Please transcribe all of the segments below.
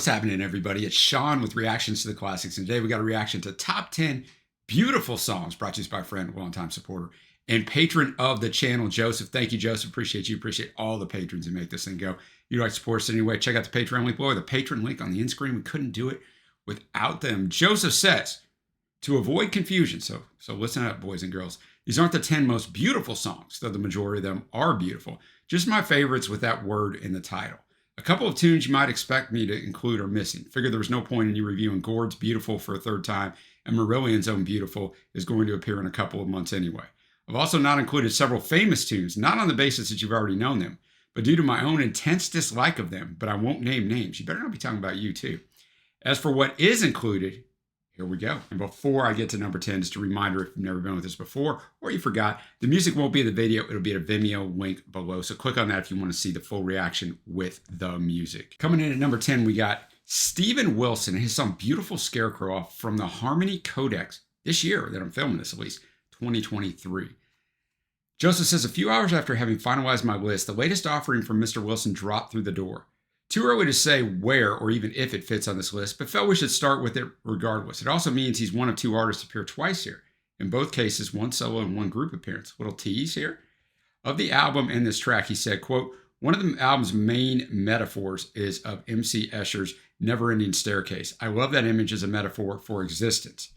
What's happening, everybody? It's Sean with Reactions to the Classics, and today we got a reaction to Top 10 Beautiful Songs, brought to us by a friend, longtime supporter, and patron of the channel, Joseph. Thank you, Joseph. Appreciate you. Appreciate all the patrons who make this thing go. If you'd like to support us anyway, check out the Patreon link below, or the patron link on the end screen. We couldn't do it without them. Joseph says, to avoid confusion, so listen up, boys and girls, these aren't the 10 most beautiful songs, though the majority of them are beautiful. Just my favorites with that word in the title. A couple of tunes you might expect me to include are missing. Figured there was no point in you reviewing Gord's Beautiful for a third time, and Marillion's own Beautiful is going to appear in a couple of months anyway. I've also not included several famous tunes, not on the basis that you've already known them, but due to my own intense dislike of them, but I won't name names. You better not be talking about you too. As for what is included, here we go. And before I get to number 10, just a reminder, if you've never been with us before or you forgot, the music won't be in the video. It'll be at a Vimeo link below. So click on that if you want to see the full reaction with the music. Coming in at number 10, we got Steven Wilson and his song Beautiful Scarecrow off from the Harmony Codex this year that I'm filming this, at least 2023. Joseph says, a few hours after having finalized my list, the latest offering from Mr. Wilson dropped through the door. Too early to say where or even if it fits on this list, but felt we should start with it regardless. It also means he's one of two artists to appear twice here. In both cases, one solo and one group appearance. Little tease here. Of the album and this track, he said, quote, one of the album's main metaphors is of MC Escher's never-ending staircase. I love that image as a metaphor for existence.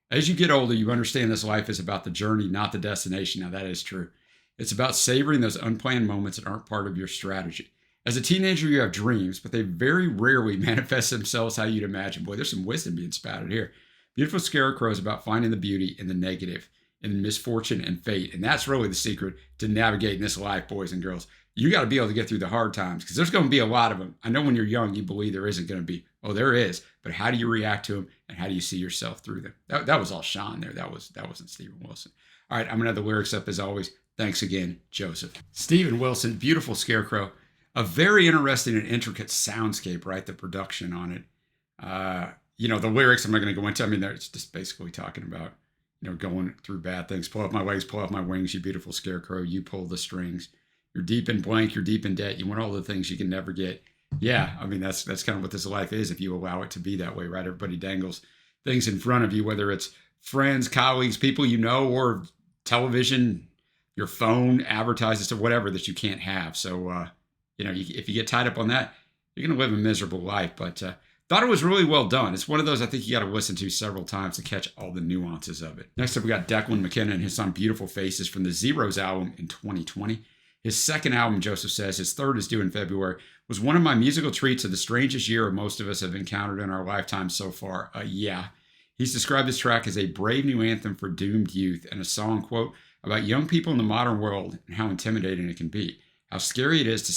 As you get older, you understand this life is about the journey, not the destination. Now, that is true. It's about savoring those unplanned moments that aren't part of your strategy. As a teenager, you have dreams, but they very rarely manifest themselves how you'd imagine. Boy, there's some wisdom being spouted here. Beautiful Scarecrow is about finding the beauty in the negative, in misfortune and fate. And that's really the secret to navigating this life, boys and girls. You got to be able to get through the hard times because there's going to be a lot of them. I know when you're young, you believe there isn't going to be. Oh, there is. But how do you react to them and how do you see yourself through them? That was all Sean there. That wasn't Steven Wilson. All right, I'm going to have the lyrics up as always. Thanks again, Joseph. Steven Wilson, Beautiful Scarecrow. A very interesting and intricate soundscape, right? The production on it. The lyrics I'm not going to go into. I mean, it's just basically talking about, going through bad things. Pull up my legs, pull up my wings, you beautiful scarecrow. You pull the strings. You're deep in blank, you're deep in debt. You want all the things you can never get. Yeah, I mean, that's kind of what this life is if you allow it to be that way, right? Everybody dangles things in front of you, whether it's friends, colleagues, people you know, or television, your phone advertises or whatever that you can't have. So, if you get tied up on that, you're going to live a miserable life. But thought it was really well done. It's one of those I think you got to listen to several times to catch all the nuances of it. Next up, we got Declan McKenna and his song Beautiful Faces from the Zeros album in 2020. His second album, Joseph says, his third is due in February, was one of my musical treats of the strangest year most of us have encountered in our lifetime so far. Yeah. He's described this track as a brave new anthem for doomed youth and a song, quote, about young people in the modern world and how intimidating it can be. How scary it is to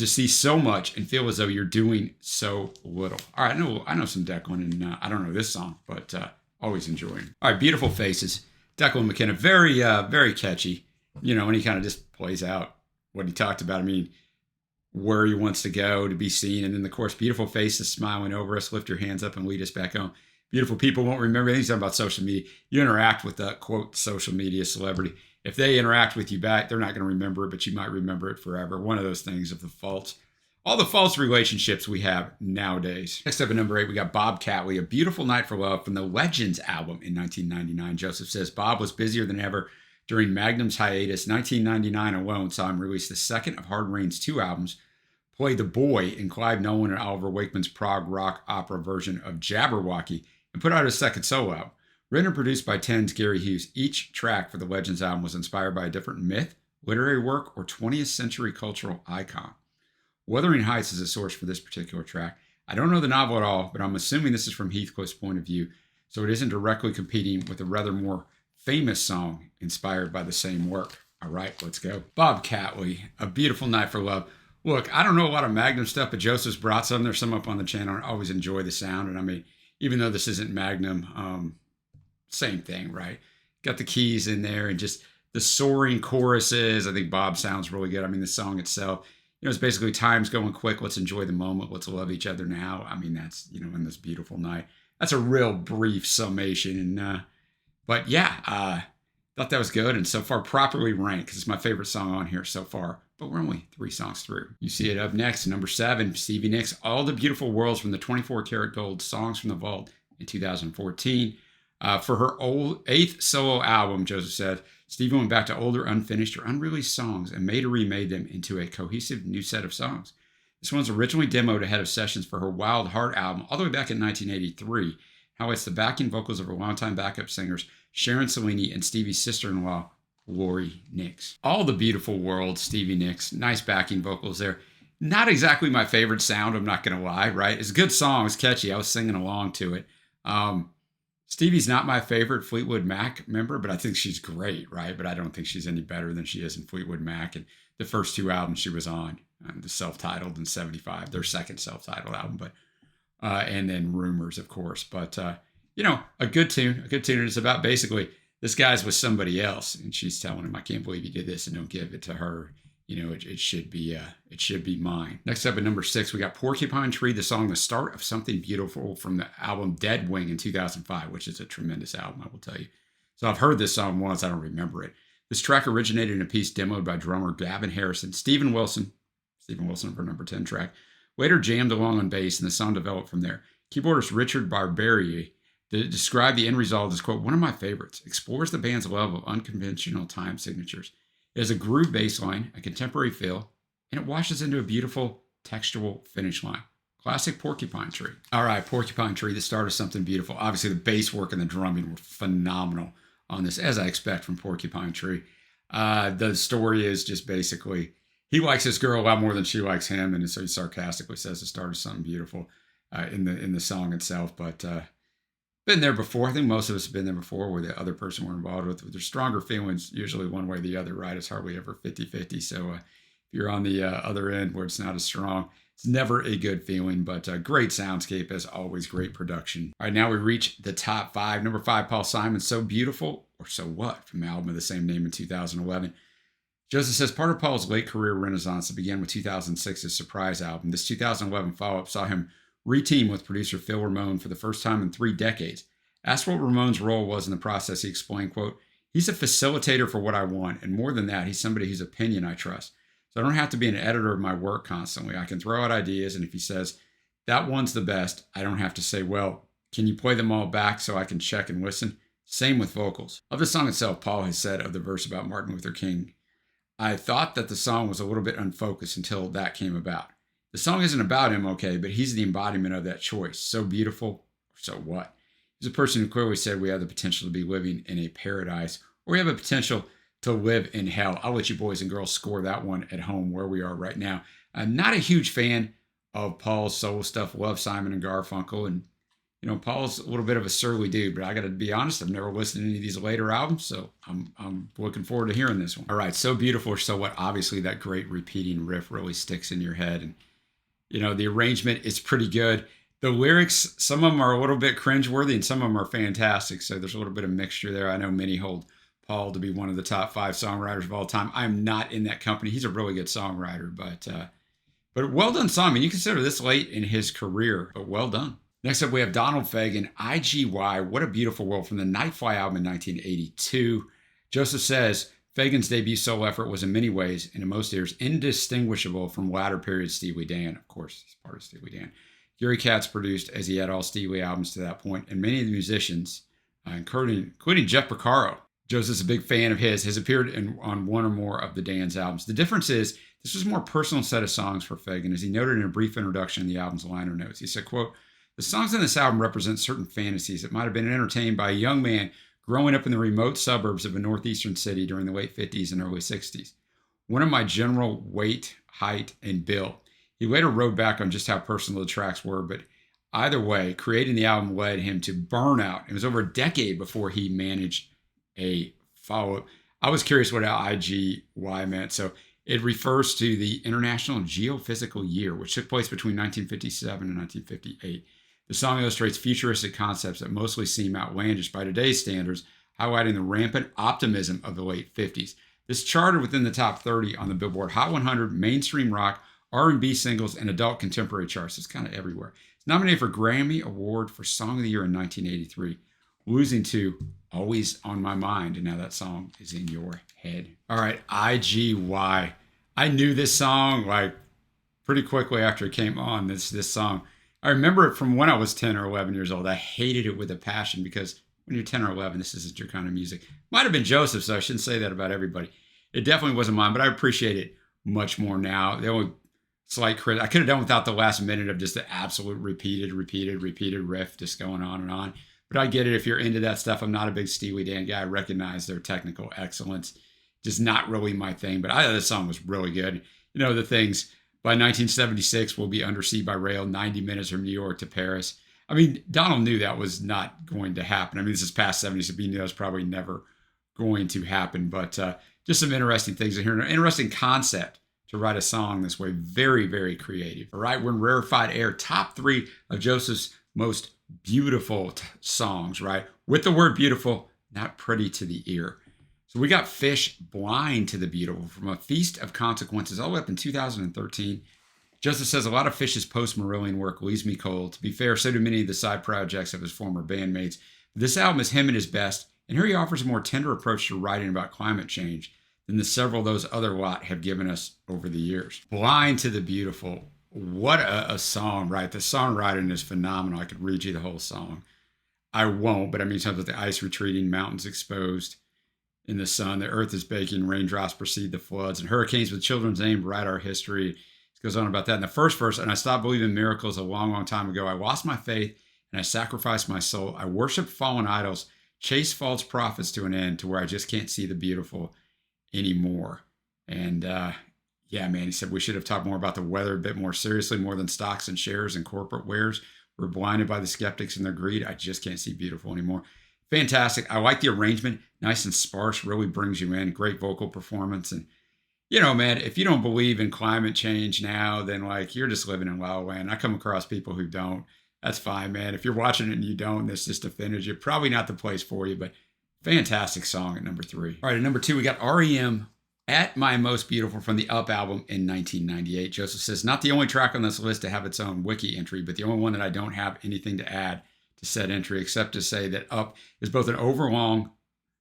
see so much and feel as though you're doing so little. All right, I know some Declan, and I don't know this song, but always enjoying. All right, Beautiful Faces. Declan McKenna, very, very catchy. And he kind of just plays out what he talked about. I mean, where he wants to go to be seen, and then of course, beautiful faces smiling over us. Lift your hands up and lead us back home. Beautiful people won't remember anything about social media. You interact with the quote social media celebrity. If they interact with you back, they're not going to remember it, but you might remember it forever. One of those things of all the false relationships we have nowadays. Next up at number 8, we got Bob Catley, A Beautiful Night for Love from the Legends album in 1999. Joseph says Bob was busier than ever during Magnum's hiatus. 1999 alone saw him release the second of Hard Rain's 2 albums, play The Boy in Clive Nolan and Oliver Wakeman's prog rock opera version of Jabberwocky, and put out his second solo album. Written and produced by Ten's Gary Hughes, each track for the Legends album was inspired by a different myth, literary work, or 20th century cultural icon. Wuthering Heights is a source for this particular track. I don't know the novel at all, but I'm assuming this is from Heathcliff's point of view, so it isn't directly competing with a rather more famous song inspired by the same work. All right, let's go. Bob Catley, A Beautiful Night for Love. Look, I don't know a lot of Magnum stuff, but Joseph's brought some. There's some up on the channel. I always enjoy the sound, and I mean, even though this isn't Magnum, same thing, right? Got the keys in there and just the soaring choruses. I think Bob sounds really good. I mean, the song itself, it's basically time's going quick. Let's enjoy the moment. Let's love each other now. I mean, that's, in this beautiful night. That's a real brief summation. And, but yeah, Thought that was good, and so far properly ranked because it's my favorite song on here so far. But we're only 3 songs through. You see it up next, number 7, Stevie Nicks, All the Beautiful Worlds from the 24 Karat Gold Songs from the Vault in 2014. For her 8th solo album, Joseph said, Stevie went back to older, unfinished, or unreleased songs and made or remade them into a cohesive new set of songs. This one's originally demoed ahead of sessions for her Wild Heart album all the way back in 1983. Highlights the backing vocals of her longtime backup singers, Sharon Cellini, and Stevie's sister-in-law, Lori Nicks. All the Beautiful World, Stevie Nicks. Nice backing vocals there. Not exactly my favorite sound, I'm not going to lie, right? It's a good song. It's catchy. I was singing along to it. Stevie's not my favorite Fleetwood Mac member, but I think she's great, right? But I don't think she's any better than she is in Fleetwood Mac. And the first 2 albums she was on, the self-titled and 75, their second self-titled album, but and then Rumors, of course. But, a good tune. And it's about basically this guy's with somebody else, and she's telling him, I can't believe you did this, and don't give it to her. It should be mine. Next up at number 6, we got Porcupine Tree, the song The Start of Something Beautiful from the album Dead Wing in 2005, which is a tremendous album, I will tell you. So I've heard this song once, I don't remember it. This track originated in a piece demoed by drummer Gavin Harrison. Stephen Wilson for number 10 track, later jammed along on bass, and the song developed from there. Keyboardist Richard Barberi described the end result as, quote, one of my favorites, explores the band's love of unconventional time signatures. It has a groove bass line, a contemporary feel, and it washes into a beautiful textual finish line. Classic Porcupine Tree. All right, Porcupine Tree, the start of something beautiful. Obviously, the bass work and the drumming were phenomenal on this, as I expect from Porcupine Tree. The story is just basically, he likes this girl a lot more than she likes him, and so he sarcastically says the start of something beautiful in the song itself. But been there before. I think most of us have been there before where the other person we're involved with. There's stronger feelings, usually one way or the other, right? It's hardly ever 50-50. So if you're on the other end where it's not as strong, it's never a good feeling, but great soundscape, as always, great production. All right, now we reach the top 5. Number 5, Paul Simon, So Beautiful, or So What, from the album of the same name in 2011. Joseph says, part of Paul's late career renaissance that began with 2006's Surprise album. This 2011 follow-up saw him re-team with producer Phil Ramone for the first time in 3 decades. Asked what Ramone's role was in the process, he explained, quote, he's a facilitator for what I want, and more than that, he's somebody whose opinion I trust. So I don't have to be an editor of my work constantly. I can throw out ideas, and if he says, that one's the best, I don't have to say, well, can you play them all back so I can check and listen? Same with vocals. Of the song itself, Paul has said of the verse about Martin Luther King, I thought that the song was a little bit unfocused until that came about. The song isn't about him, okay, but he's the embodiment of that choice. So beautiful, so what? He's a person who clearly said we have the potential to be living in a paradise, or we have a potential to live in hell. I'll let you boys and girls score that one at home where we are right now. I'm not a huge fan of Paul's solo stuff. Love Simon and Garfunkel, and Paul's a little bit of a surly dude, but I got to be honest, I've never listened to any of these later albums, so I'm looking forward to hearing this one. All right, So Beautiful, So What? Obviously, that great repeating riff really sticks in your head, and the arrangement is pretty good. The lyrics, some of them are a little bit cringeworthy, and some of them are fantastic, so there's a little bit of mixture there. I know many hold Paul to be one of the top 5 songwriters of all time. I'm not in that company. He's a really good songwriter, but well done song. I mean, you consider this late in his career, but well done. Next up, we have Donald Fagen, IGY, What a Beautiful World, from the Nightfly album in 1982. Joseph says, Fagen's debut solo effort was in many ways, and in most ears, indistinguishable from latter period Steely Dan. Of course, he's part of Steely Dan. Gary Katz produced, as he had all Steely albums to that point, and many of the musicians, including Jeff Porcaro. Joseph's a big fan of his, has appeared on one or more of the Dan's albums. The difference is, this was a more personal set of songs for Fagen, as he noted in a brief introduction in the album's liner notes. He said, quote, the songs in this album represent certain fantasies that might have been entertained by a young man growing up in the remote suburbs of a northeastern city during the late 50s and early 60s. One of my general weight, height, and build. He later wrote back on just how personal the tracks were, but either way, creating the album led him to burnout. It was over a decade before he managed a follow-up. I was curious what IGY meant. So it refers to the International Geophysical Year, which took place between 1957 and 1958. The song illustrates futuristic concepts that mostly seem outlandish by today's standards, highlighting the rampant optimism of the late 50s. This charted within the top 30 on the Billboard Hot 100, mainstream rock, R&B singles, and adult contemporary charts. It's kind of everywhere. It's nominated for Grammy Award for Song of the Year in 1983. losing to Always on My Mind. And now that song is in your head. All right, IGY. I knew this song like pretty quickly after it came on, this song. I remember it from when I was 10 or 11 years old. I hated it with a passion because when you're 10 or 11, this isn't your kind of music. Might have been Joseph, so I shouldn't say that about everybody. It definitely wasn't mine, but I appreciate it much more now. The only slight crit, I could have done without the last minute of just the absolute repeated riff just going on and on. But I get it if you're into that stuff. I'm not a big Steely Dan guy. I recognize their technical excellence. Just not really my thing, but I thought this song was really good. You know, the things, by 1976, we'll be undersea by rail, 90 minutes from New York to Paris. I mean, Donald knew that was not going to happen. I mean, this is past 70s, so he knew that was probably never going to happen. But just some interesting things in here. An interesting concept to write a song this way. Very, very creative. All right, we're in rarefied air. Top 3 of Joseph's most beautiful songs, right? With the word beautiful, not pretty to the ear. So we got Fish, Blind to the Beautiful, from A Feast of Consequences, all the way up in 2013. Joseph says, a lot of Fish's post-Marillion work leaves me cold. To be fair, so do many of the side projects of his former bandmates. This album is him at his best, and here he offers a more tender approach to writing about climate change than the several those other lot have given us over the years. Blind to the Beautiful. What a song, right? The songwriting is phenomenal. I could read you the whole song. I won't, but I mean, something with the ice retreating, mountains exposed in the sun, the earth is baking, raindrops precede the floods, and hurricanes with children's aim write our history. It goes on about that. In the first verse, and I stopped believing miracles a long, long time ago. I lost my faith and I sacrificed my soul. I worshiped fallen idols, chased false prophets to an end to where I just can't see the beautiful anymore. And yeah, man, he said we should have talked more about the weather a bit more seriously, more than stocks and shares and corporate wares. We're blinded by the skeptics and their greed. I just can't see beautiful anymore. Fantastic. I like the arrangement. Nice and sparse, really brings you in. Great vocal performance. And, you know, man, if you don't believe in climate change now, then like you're just living in La La Land. I come across people who don't. That's fine, man. If you're watching it and you don't, this just offended you. Probably not the place for you, but fantastic song at number 3. All right, at number 2, we got R.E.M. At My Most Beautiful from the Up album in 1998. Joseph says, not the only track on this list to have its own wiki entry, but the only one that I don't have anything to add to said entry, except to say that Up is both an overlong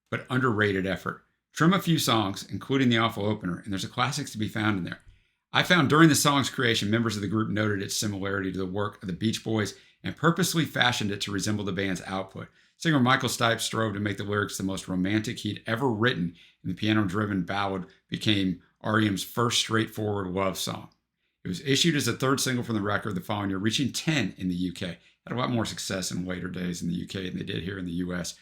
but underrated effort. Trim a few songs, including the awful opener, and there's a classics to be found in there. I found during the song's creation, members of the group noted its similarity to the work of the Beach Boys and purposely fashioned it to resemble the band's output. Singer Michael Stipe strove to make the lyrics the most romantic he'd ever written, and the piano-driven ballad became R.E.M's first straightforward love song. It was issued as a 3rd single from the record the following year, reaching 10 in the UK. Had a lot more success in later days in the UK than they did here in the US.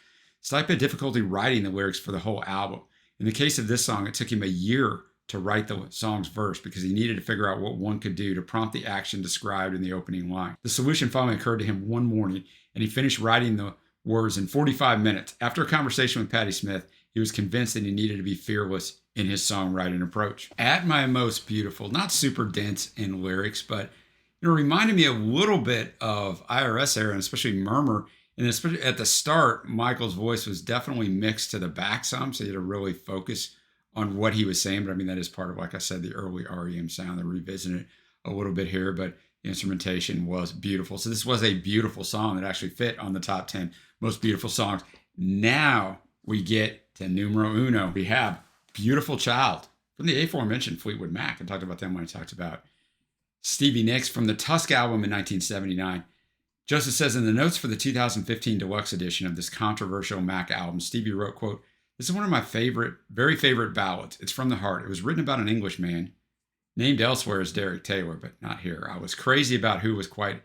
Stipe had difficulty writing the lyrics for the whole album. In the case of this song, it took him a year to write the song's verse because he needed to figure out what one could do to prompt the action described in the opening line. The solution finally occurred to him one morning, and he finished writing the words in 45 minutes. After a conversation with Patti Smith, he was convinced that he needed to be fearless in his songwriting approach. At My Most Beautiful, not super dense in lyrics, but it reminded me a little bit of IRS era, and especially Murmur. And especially at the start, Michael's voice was definitely mixed to the back some, so you had to really focus on what he was saying. But I mean, that is part of, like I said, the early R.E.M. sound. They're revisiting it a little bit here, but the instrumentation was beautiful. So this was a beautiful song that actually fit on the top 10 most beautiful songs. Now we get to numero uno. We have Beautiful Child from the aforementioned Fleetwood Mac. I talked about them when I talked about Stevie Nicks from the Tusk album in 1979. Joseph says in the notes for the 2015 deluxe edition of this controversial Mac album, Stevie wrote, quote, "This is one of my very favorite ballads. It's from the heart. It was written about an Englishman named elsewhere as Derek Taylor, but not here. I was crazy about who was quite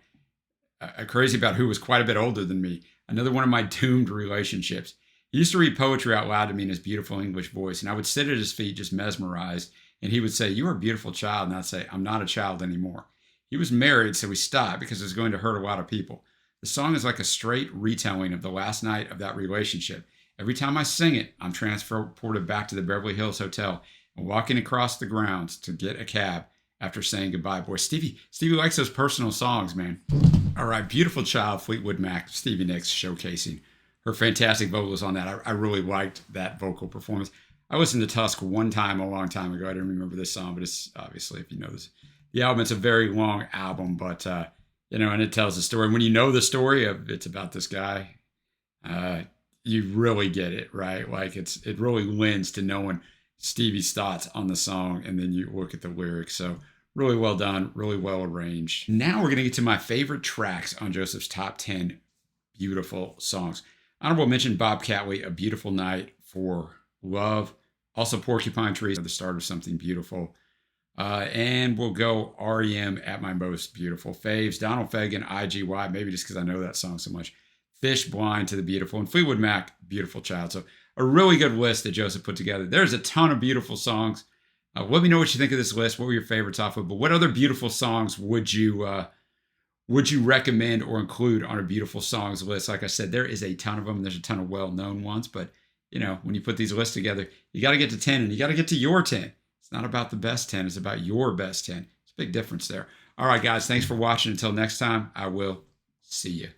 a bit older than me. Another one of my doomed relationships. He used to read poetry out loud to me in his beautiful English voice, and I would sit at his feet just mesmerized, and he would say, 'You are a beautiful child,' and I'd say, 'I'm not a child anymore.' He was married, so we stopped because it was going to hurt a lot of people. The song is like a straight retelling of the last night of that relationship. Every time I sing it, I'm transported back to the Beverly Hills Hotel and walking across the grounds to get a cab after saying goodbye." Boy, Stevie likes those personal songs, man. All right, Beautiful Child, Fleetwood Mac, Stevie Nicks showcasing her fantastic vocals on that. I really liked that vocal performance. I listened to Tusk one time a long time ago. I didn't remember this song, but it's obviously, if you know this, the album, it's a very long album, but and it tells the story. And when you know the story of it's about this guy you really get it, right? Like it really lends to knowing Stevie's thoughts on the song, and then you look at the lyrics. So really well done, really well arranged. Now we're gonna get to my favorite tracks on Joseph's top 10 beautiful songs. Honorable mention: Bob Catley, "A Beautiful Night," for Love. Also, Porcupine Tree, the start of something beautiful. And we'll go R.E.M. "At My Most Beautiful." Faves: Donald Fagen, "IGY," maybe just because I know that song so much. Fish, "Blind to the Beautiful," and Fleetwood Mac, "Beautiful Child." So a really good list that Joseph put together. There's a ton of beautiful songs. Let me know what you think of this list. What were your favorites off of? But what other beautiful songs would you recommend or include on a beautiful songs list? Like I said, there is a ton of them. There's a ton of well-known ones, but when you put these lists together, you got to get to 10, and you got to get to your 10. It's not about the best 10. It's about your best 10. It's a big difference there. All right, guys. Thanks for watching. Until next time, I will see you.